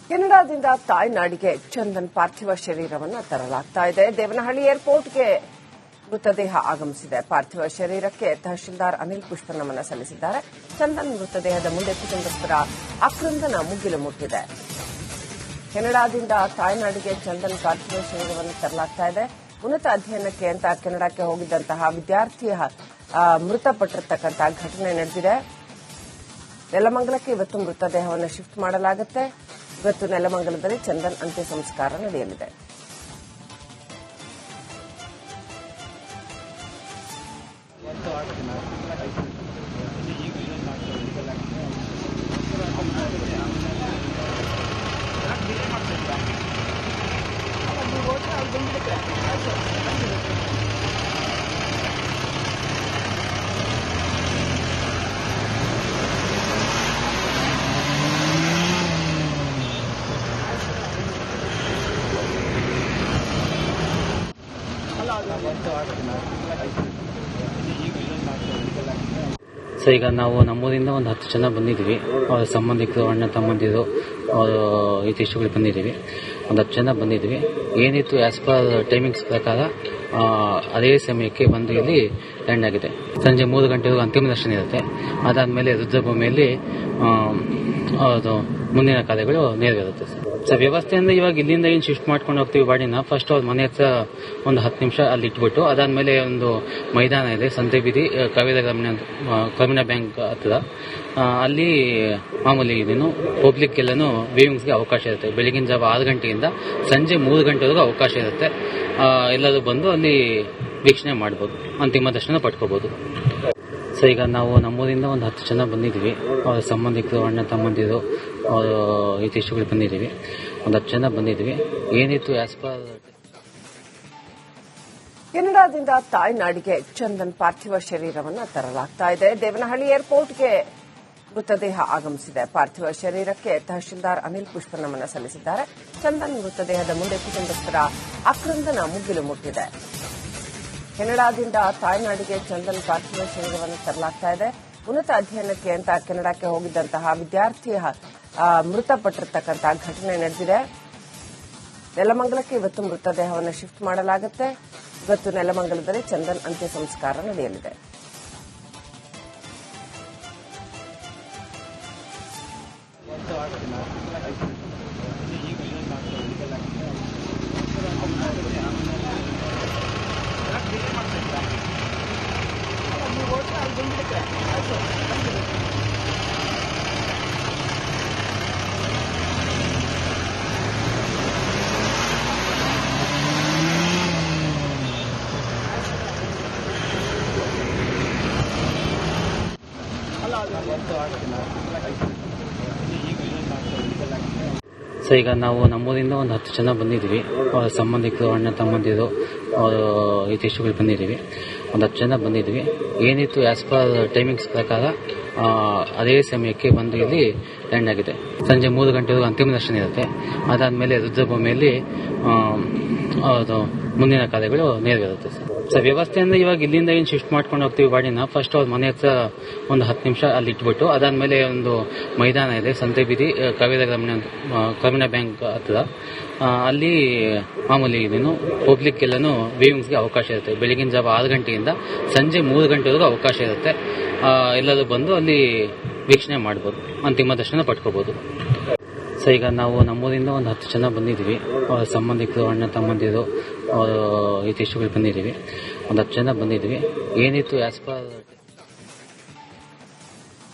ಕೆನಡಾದಿಂದ ತಾಯ್ನಾಡಿಗೆ ಚಂದನ್ ಪಾರ್ಥಿವ ಶರೀರವನ್ನು ತರಲಾಗ್ತಾ ಇದೆ. ದೇವನಹಳ್ಳಿ ಏರ್ಪೋರ್ಟ್ಗೆ ಮೃತದೇಹ ಆಗಮಿಸಿದೆ. ಪಾರ್ಥಿವ ಶರೀರಕ್ಕೆ ತಹಶೀಲ್ದಾರ್ ಅನಿಲ್ ಪುಷ್ಪನಮನ ಸಲ್ಲಿಸಿದ್ದಾರೆ. ಚಂದನ್ ಮೃತದೇಹದ ಮುಂದೆ ಕುಟುಂಬಸ್ಥರ ಆಕ್ರಂದನ ಮುಗಿಲು ಮುಟ್ಟಿದೆ. ಕೆನಡಾದಿಂದ ತಾಯ್ನಾಡಿಗೆ ಚಂದನ್ ಪಾರ್ಥಿವ ಶರೀರವನ್ನು ತರಲಾಗ್ತಾ ಇದೆ. ಉನ್ನತ ಅಧ್ಯಯನಕ್ಕೆ ಅಂತ ಕೆನಡಾಕ್ಕೆ ಹೋಗಿದ್ದಂತಹ ವಿದ್ಯಾರ್ಥಿಯ ಮೃತಪಟ್ಟಿರತಕ್ಕಂಥ ಘಟನೆ ನಡೆದಿದೆ. ನೆಲಮಂಗಲಕ್ಕೆ ಇವತ್ತು ಮೃತದೇಹವನ್ನು ಶಿಫ್ಟ್ ಮಾಡಲಾಗುತ್ತೆ. ಇವತ್ತು ನೆಲಮಂಗಲದಲ್ಲಿ ಚಂದನ್ ಅಂತ್ಯ ಸಂಸ್ಕಾರ ನಡೆಯಲಿದೆ. ಸೊ ಈಗ ನಾವು ನಮ್ಮೂರಿಂದ ಒಂದು 10 ಜನ ಬಂದಿದ್ದೀವಿ. ಅವ್ರ ಸಂಬಂಧಿಕರು, ಅಣ್ಣ ತಮ್ಮಂದಿರು, ಅವರು ಇತಿಷ್ಟುಗಳು ಬಂದಿದ್ದೀವಿ. ಒಂದು 10 ಜನ ಬಂದಿದ್ವಿ. ಏನಿತ್ತು ಆಸ್ ಪರ್ ಟೈಮಿಂಗ್ಸ್ ಪ್ರಕಾರ ಅದೇ ಸಮಯಕ್ಕೆ ಬಂದು ಇಲ್ಲಿ ಲ್ಯಾಂಡ್ ಆಗಿದೆ. ಸಂಜೆ 3 ಗಂಟೆವರೆಗೂ ಅಂತಿಮ ದರ್ಶನ ಇರುತ್ತೆ. ಅದಾದಮೇಲೆ ರುದ್ರಭೂಮಿಯಲ್ಲಿ ಅದು ಮುಂದಿನ ಕಾರ್ಯಗಳು ನೆರವೇರುತ್ತೆ. ಸರ್ ವ್ಯವಸ್ಥೆ ಅಂದ್ರೆ ಇವಾಗ ಇಲ್ಲಿಂದ ಏನು ಶಿಫ್ಟ್ ಮಾಡ್ಕೊಂಡು ಹೋಗ್ತೀವಿ ಬಾಡಿನ, ಫಸ್ಟ್ ಅವ್ರ ಮನೆ ಹತ್ರ ಒಂದು 10 ನಿಮಿಷ ಅಲ್ಲಿ ಇಟ್ಬಿಟ್ಟು ಅದಾದ್ಮೇಲೆ ಒಂದು ಮೈದಾನ ಇದೆ, ಸಂತೆ ಬೀದಿ, ಕಾವೇರಿ ಗ್ರಾಮೀಣ ಬ್ಯಾಂಕ್ ಹತ್ರ. ಅಲ್ಲಿ ಮಾಮೂಲಿ ಇದೇನು ಪಬ್ಲಿಕ್ ಎಲ್ಲನೂ ವ್ಯೂವಿಂಗ್ಸ್ಗೆ ಅವಕಾಶ ಇರುತ್ತೆ. ಬೆಳಗಿನ ಜಾವ 6 ಗಂಟೆಯಿಂದ ಸಂಜೆ 3 ಗಂಟೆವರೆಗೂ ಅವಕಾಶ ಇರುತ್ತೆ. ಎಲ್ಲರೂ ಬಂದು ಅಲ್ಲಿ ವೀಕ್ಷಣೆ ಮಾಡ್ಬೋದು, ಅಂತಿಮ ದರ್ಶನ ಪಡ್ಕೋಬಹುದು. ಸೊ ಈಗ ನಾವು ನಮ್ಮೂರಿಂದ ಒಂದು 10 ಜನ ಬಂದಿದ್ದೀವಿ. ಅವ್ರ ಸಂಬಂಧಿಕರು, ಅಣ್ಣ ತಮ್ಮಂದಿರು, ಅವರು ಇತಿಷ್ಟುಗಳು ಬಂದಿದ್ದೀವಿ. ಒಂದು 10 ಜನ ಬಂದಿದ್ದೀವಿ. ಏನಿತ್ತು ಆಸ್ ಪರ್ ಕೆನಡಾದಿಂದ ತಾಯ್ನಾಡಿಗೆ ಚಂದನ್ ಪಾರ್ಥಿವ ಶರೀರವನ್ನು ತರಲಾಗ್ತಾ ಇದೆ. ದೇವನಹಳ್ಳಿ ಏರ್ಪೋರ್ಟ್ಗೆ ಮೃತದೇಹ ಆಗಮಿಸಿದೆ. ಪಾರ್ಥಿವ ಶರೀರಕ್ಕೆ ತಹಶೀಲ್ದಾರ್ ಅನಿಲ್ ಪುಷ್ಪನಮನ ಸಲ್ಲಿಸಿದ್ದಾರೆ. ಚಂದನ್ ಮೃತದೇಹದ ಮುಂದೆ ಕುಟುಂಬಸ್ಥರ ಆಕ್ರಂದನ ಮುಗಿಲು ಮುಟ್ಟಿದೆ. ಕೆನಡಾದಿಂದ ತಾಯ್ನಾಡಿಗೆ ಚಂದನ್ ಪಾರ್ಥಿವ ಶರೀರವನ್ನು ತರಲಾಗ್ತಾ ಇದೆ. ಉನ್ನತ ಅಧ್ಯಯನಕ್ಕೆ ಅಂತ ಕೆನಡಾಕ್ಕೆ ಹೋಗಿದ್ದಂತಹ ವಿದ್ಯಾರ್ಥಿಯ ಮೃತಪಟ್ಟಿರತಕ್ಕಂಥ ಘಟನೆ ನಡೆದಿದೆ. ನೆಲಮಂಗಲಕ್ಕೆ ಇವತ್ತು ಮೃತದೇಹವನ್ನು ಶಿಫ್ಟ್ ಮಾಡಲಾಗುತ್ತೆ. ಇವತ್ತು ನೆಲಮಂಗಲದಲ್ಲಿ ಚಂದನ್ ಅಂತ್ಯ ಸಂಸ್ಕಾರ ನಡೆಯಲಿದೆ. ಸೊ ಈಗ ನಾವು ನಮ್ಮೂರಿಂದ ಒಂದು 10 ಜನ ಬಂದಿದ್ದೀವಿ. ಅವ್ರ ಸಂಬಂಧಿಕರು, ಅಣ್ಣ ತಮ್ಮಂದಿರು, ಅವರು ಇತಿಷ್ಟುಗಳು ಬಂದಿದ್ದೀವಿ. ಒಂದು 10 ಜನ ಬಂದಿದ್ದೀವಿ. ಏನಿತ್ತು ಆಸ್ ಪರ್ ಟೈಮಿಂಗ್ಸ್ ಪ್ರಕಾರ ಅದೇ ಸಮಯಕ್ಕೆ ಬಂದು ಇಲ್ಲಿ ಲ್ಯಾಂಡ್ ಆಗಿದೆ. ಸಂಜೆ 3 ಗಂಟೆವರೆಗೂ ಅಂತಿಮ ದರ್ಶನ ಇರುತ್ತೆ. ಅದಾದಮೇಲೆ ರುದ್ರಭೂಮಿಯಲ್ಲಿ ಅದು ಮುಂದಿನ ಕಾರ್ಯಗಳು ನೆರವೇರುತ್ತೆ. ಸರ್ ವ್ಯವಸ್ಥೆ ಅಂದ್ರೆ ಇವಾಗ ಇಲ್ಲಿಂದ ಏನು ಶಿಫ್ಟ್ ಮಾಡ್ಕೊಂಡು ಹೋಗ್ತೀವಿ ಬಾಡಿನ, ಫಸ್ಟ್ ಅವ್ರ ಮನೆ ಹತ್ರ ಒಂದು 10 ನಿಮಿಷ ಅಲ್ಲಿ ಇಟ್ಬಿಟ್ಟು ಅದಾದ್ಮೇಲೆ ಒಂದು ಮೈದಾನ ಇದೆ, ಸಂತೆ ಬೀದಿ, ಕಾವೇರಿ ಗ್ರಾಮೀಣ ಬ್ಯಾಂಕ್ ಹತ್ರ. ಅಲ್ಲಿ ಮಾಮೂಲಿ ಇದೇನು ಪಬ್ಲಿಕ್ ಎಲ್ಲನೂ ವ್ಯೂವಿಂಗ್ಸ್ಗೆ ಅವಕಾಶ ಇರುತ್ತೆ. ಬೆಳಗಿನ ಜಾವ 6 ಗಂಟೆಯಿಂದ ಸಂಜೆ 3 ಗಂಟೆವರೆಗೂ ಅವಕಾಶ ಇರುತ್ತೆ. ಎಲ್ಲರೂ ಬಂದು ಅಲ್ಲಿ ವೀಕ್ಷಣೆ ಮಾಡ್ಬೋದು, ಅಂತಿಮ ದರ್ಶನ ಪಡ್ಕೋಬಹುದು. ಸೊ ಈಗ ನಾವು ನಮ್ಮೂರಿಂದ ಒಂದು 10 ಜನ ಬಂದಿದ್ದೀವಿ. ಅವ್ರ ಸಂಬಂಧಿಕರು, ಅಣ್ಣ ತಮ್ಮಂದಿರು, ಅವರು ಇತಿಷ್ಟುಗಳು ಬಂದಿದ್ದೀವಿ. ಒಂದು 10 ಜನ ಬಂದಿದ್ದೀವಿ. ಏನಿತ್ತು ಆಸ್ ಪರ್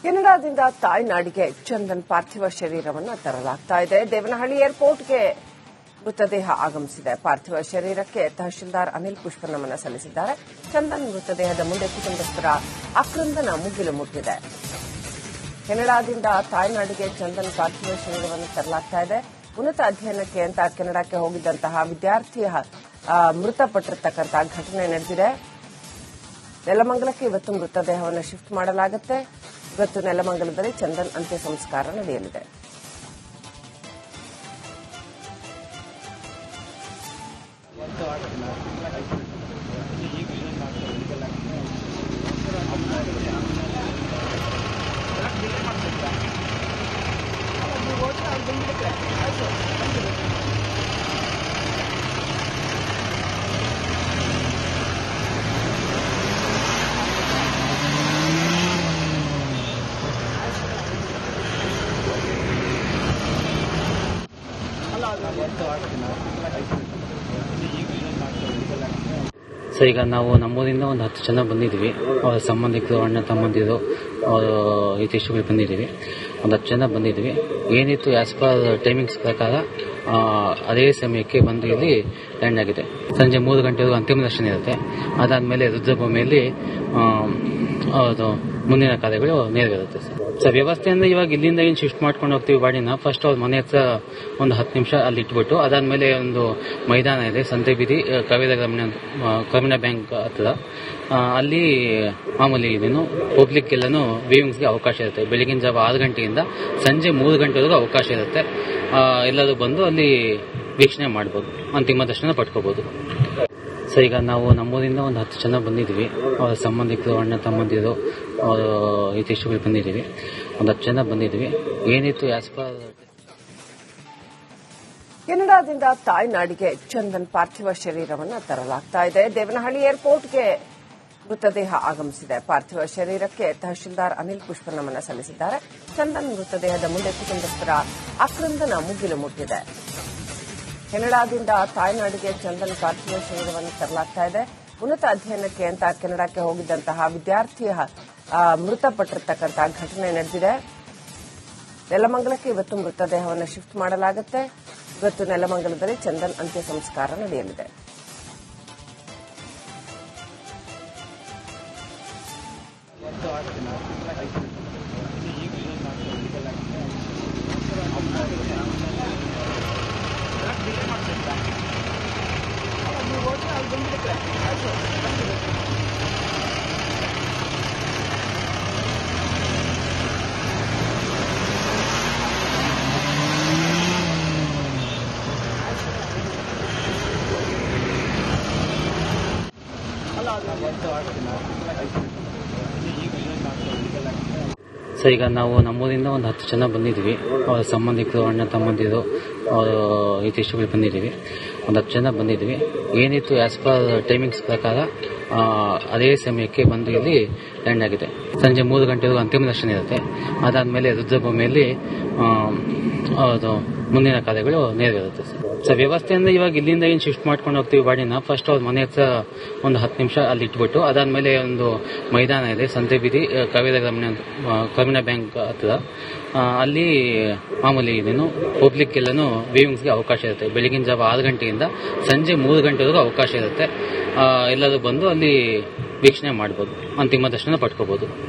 ಕೆನಡಾದಿಂದ ತಾಯ್ನಾಡಿಗೆ ಚಂದನ್ ಪಾರ್ಥಿವ ಶರೀರವನ್ನು ತರಲಾಗ್ತಾ ಇದೆ. ದೇವನಹಳ್ಳಿ ಏರ್ಪೋರ್ಟ್ಗೆ ಮೃತದೇಹ ಆಗಮಿಸಿದೆ. ಪಾರ್ಥಿವ ಶರೀರಕ್ಕೆ ತಹಶೀಲ್ದಾರ್ ಅನಿಲ್ ಪುಷ್ಪನಮನ ಸಲ್ಲಿಸಿದ್ದಾರೆ. ಚಂದನ್ ಮೃತದೇಹದ ಮುಂದೆ ಕುಟುಂಬಸ್ಥರ ಆಕ್ರಂದನ ಮುಗಿಲು ಮುಟ್ಟಿದೆ. ಕೆನಡಾದಿಂದ ತಾಯ್ನಾಡಿಗೆ ಚಂದನ್ ಪಾರ್ಥಿವ ಶರೀರವನ್ನು ತರಲಾಗ್ತಾ ಇದೆ. ಉನ್ನತ ಅಧ್ಯಯನಕ್ಕೆ ಅಂತ ಕೆನಡಾಕ್ಕೆ ಹೋಗಿದ್ದಂತಹ ವಿದ್ಯಾರ್ಥಿಯ ಮೃತಪಟ್ಟಿರತಕ್ಕಂಥ ಘಟನೆ ನಡೆದಿದೆ. ನೆಲಮಂಗಲಕ್ಕೆ ಇವತ್ತು ಮೃತದೇಹವನ್ನು ಶಿಫ್ಟ್ ಮಾಡಲಾಗುತ್ತೆ. ಇವತ್ತು ನೆಲಮಂಗಲದಲ್ಲಿ ಚಂದನ್ ಅಂತ್ಯ ಸಂಸ್ಕಾರ ನಡೆಯಲಿದೆ. ಸೊ ಈಗ ನಾವು ನಮ್ಮೂರಿಂದ ಒಂದು 10 ಜನ ಬಂದಿದ್ವಿ. ಅವರ ಸಂಬಂಧಿಕರು, ಅಣ್ಣ ತಮ್ಮಂದಿರು, ಹಿತೈಷಿಗಳು ಬಂದಿದ್ದೀವಿ. ಒಂದು 10 ಜನ ಬಂದಿದ್ವಿ. ಏನಿತ್ತು ಆಸ್ ಪರ್ ಟೈಮಿಂಗ್ಸ್ ಪ್ರಕಾರ ಅದೇ ಸಮಯಕ್ಕೆ ಬಂದು ಇಲ್ಲಿ ಲ್ಯಾಂಡ್ ಆಗಿದೆ. ಸಂಜೆ 3 ಗಂಟೆವರೆಗೂ ಅಂತಿಮ ದರ್ಶನ ಇರುತ್ತೆ. ಅದಾದ್ಮೇಲೆ ರುದ್ರಭೂಮಿಯಲ್ಲಿ ಮುಂದಿನ ಕಾರ್ಯಗಳು ನೆರವೇರುತ್ತೆ. ಸರ್ ವ್ಯವಸ್ಥೆ ಅಂದ್ರೆ ಇವಾಗ ಇಲ್ಲಿಂದ ಏನು ಶಿಫ್ಟ್ ಮಾಡ್ಕೊಂಡು ಹೋಗ್ತೀವಿ ಬಾಡಿನ. ಫಸ್ಟ್ ಅವ್ರ ಮನೆ ಹತ್ರ ಒಂದು 10 ನಿಮಿಷ ಅಲ್ಲಿ ಇಟ್ಬಿಟ್ಟು ಅದಾದ್ಮೇಲೆ ಒಂದು ಮೈದಾನ ಇದೆ, ಸಂತೆ ಬೀದಿ, ಕಾವೇರಿ ಗ್ರಾಮೀಣ ಬ್ಯಾಂಕ್ ಹತ್ರ. ಅಲ್ಲಿ ಮಾಮೂಲಿ ಇದೇನು ಪಬ್ಲಿಕ್ ಎಲ್ಲಾನು ವ್ಯೂವಿಂಗ್ಸ್ಗೆ ಅವಕಾಶ ಇರುತ್ತೆ. ಬೆಳಗಿನ ಜಾವ 6 ಗಂಟೆಯಿಂದ ಸಂಜೆ 3 ಗಂಟೆವರೆಗೂ ಅವಕಾಶ ಇರುತ್ತೆ. ಎಲ್ಲರೂ ಬಂದು ಅಲ್ಲಿ ವೀಕ್ಷಣೆ ಮಾಡ್ಬೋದು, ಅಂತಿಮ ದರ್ಶನ ಪಡ್ಕೋಬಹುದು. ಸೊ ಈಗ ನಾವು ನಮ್ಮೂರಿಂದ ಒಂದು 10 ಜನ ಬಂದಿದ್ವಿ. ಅವರ ಸಂಬಂಧಿಕರು, ಅಣ್ಣ ತಮ್ಮಂದಿರು, ಹಿತೈಷಿಗಳು ಬಂದಿದ್ದೀವಿ. ಒಂದು 10 ಜನ ಬಂದಿದ್ವಿ. ಏನಿತ್ತು ಆಸ್ ಪರ್ ಕೆನಡಾದಿಂದ ತಾಯ್ನಾಡಿಗೆ ಚಂದನ್ ಪಾರ್ಥಿವ ಶರೀರವನ್ನು ತರಲಾಗ್ತಾ ಇದೆ. ದೇವನಹಳ್ಳಿ ಏರ್ಪೋರ್ಟ್ಗೆ ಮೃತದೇಹ ಆಗಮಿಸಿದೆ. ಪಾರ್ಥಿವ ಶರೀರಕ್ಕೆ ತಹಶೀಲ್ದಾರ್ ಅನಿಲ್ ಪುಷ್ಪನಮನ ಸಲ್ಲಿಸಿದ್ದಾರೆ. ಚಂದನ್ ಮೃತದೇಹದ ಮುಂದೆ ಕುಟುಂಬಸ್ಥರ ಆಕ್ರಂದನ ಮುಗಿಲು ಮುಟ್ಟಿದೆ. ಕೆನಡಾದಿಂದ ತಾಯ್ನಾಡಿಗೆ ಚಂದನ್ ಪಾರ್ಥಿವ ಶರೀರವನ್ನು ತರಲಾಗ್ತಾ ಇದೆ. ಉನ್ನತ ಅಧ್ಯಯನಕ್ಕೆ ಅಂತ ಕೆನಡಾಕ್ಕೆ ಹೋಗಿದ್ದಂತಹ ವಿದ್ಯಾರ್ಥಿಯ ಮೃತಪಟ್ಟಿರತಕ್ಕಂತಹ ಘಟನೆ ನಡೆದಿದೆ. ನೆಲಮಂಗಲಕ್ಕೆ ಇವತ್ತು ಮೃತದೇಹವನ್ನು ಶಿಫ್ಟ್ ಮಾಡಲಾಗುತ್ತೆ. ಇವತ್ತು ನೆಲಮಂಗಲದಲ್ಲಿ ಚಂದನ್ ಅಂತ್ಯ ಸಂಸ್ಕಾರ ನಡೆಯಲಿದೆ. ಸೊ ಈಗ ನಾವು ನಮ್ಮೂರಿಂದ ಒಂದು 10 ಜನ ಬಂದಿದ್ವಿ. ಅವರ ಸಂಬಂಧಿಕರು, ಅಣ್ಣ ತಮ್ಮಂದಿರು, ಹಿತೈಷಿಗಳು ಬಂದಿದ್ದೀವಿ. ಒಂದು 10 ಜನ ಬಂದಿದ್ವಿ. ಏನಿತ್ತು ಆಸ್ ಪರ್ ಟೈಮಿಂಗ್ಸ್ ಪ್ರಕಾರ ಅದೇ ಸಮಯಕ್ಕೆ ಬಂದು ಇಲ್ಲಿ ಲ್ಯಾಂಡ್ ಆಗಿದೆ. ಸಂಜೆ 3 ಗಂಟೆವರೆಗೂ ಅಂತಿಮ ದರ್ಶನ ಇರುತ್ತೆ. ಅದಾದ್ಮೇಲೆ ರುದ್ರಭೂಮಿಯಲ್ಲಿ ಮುಂದಿನ ಕಾರ್ಯಗಳು ನೆರವೇರುತ್ತೆ. ಸರ್ ವ್ಯವಸ್ಥೆ ಅಂದ್ರೆ ಇವಾಗ ಇಲ್ಲಿಂದ ಏನು ಶಿಫ್ಟ್ ಮಾಡ್ಕೊಂಡು ಹೋಗ್ತೀವಿ ಬಾಡಿನ. ಫಸ್ಟ್ ಅವ್ರ ಮನೆ ಹತ್ರ ಒಂದು 10 ನಿಮಿಷ ಅಲ್ಲಿ ಇಟ್ಬಿಟ್ಟು ಅದಾದ್ಮೇಲೆ ಒಂದು ಮೈದಾನ ಇದೆ, ಸಂತೆ ಬೀದಿ, ಕಾವೇರಿ ಗ್ರಾಮೀಣ ಬ್ಯಾಂಕ್ ಹತ್ರ. ಅಲ್ಲಿ ಮಾಮೂಲಿ ಇದೇನು ಪಬ್ಲಿಕ್ ಎಲ್ಲಾನು ವ್ಯೂವಿಂಗ್ಸ್ಗೆ ಅವಕಾಶ ಇರುತ್ತೆ. ಬೆಳಗಿನ ಜಾವ 6 ಗಂಟೆಯಿಂದ ಸಂಜೆ 3 ಗಂಟೆವರೆಗೂ ಅವಕಾಶ ಇರುತ್ತೆ. ಎಲ್ಲರೂ ಬಂದು ಅಲ್ಲಿ ವೀಕ್ಷಣೆ ಮಾಡ್ಬೋದು, ಅಂತಿಮ ದರ್ಶನ ಪಡ್ಕೋಬಹುದು.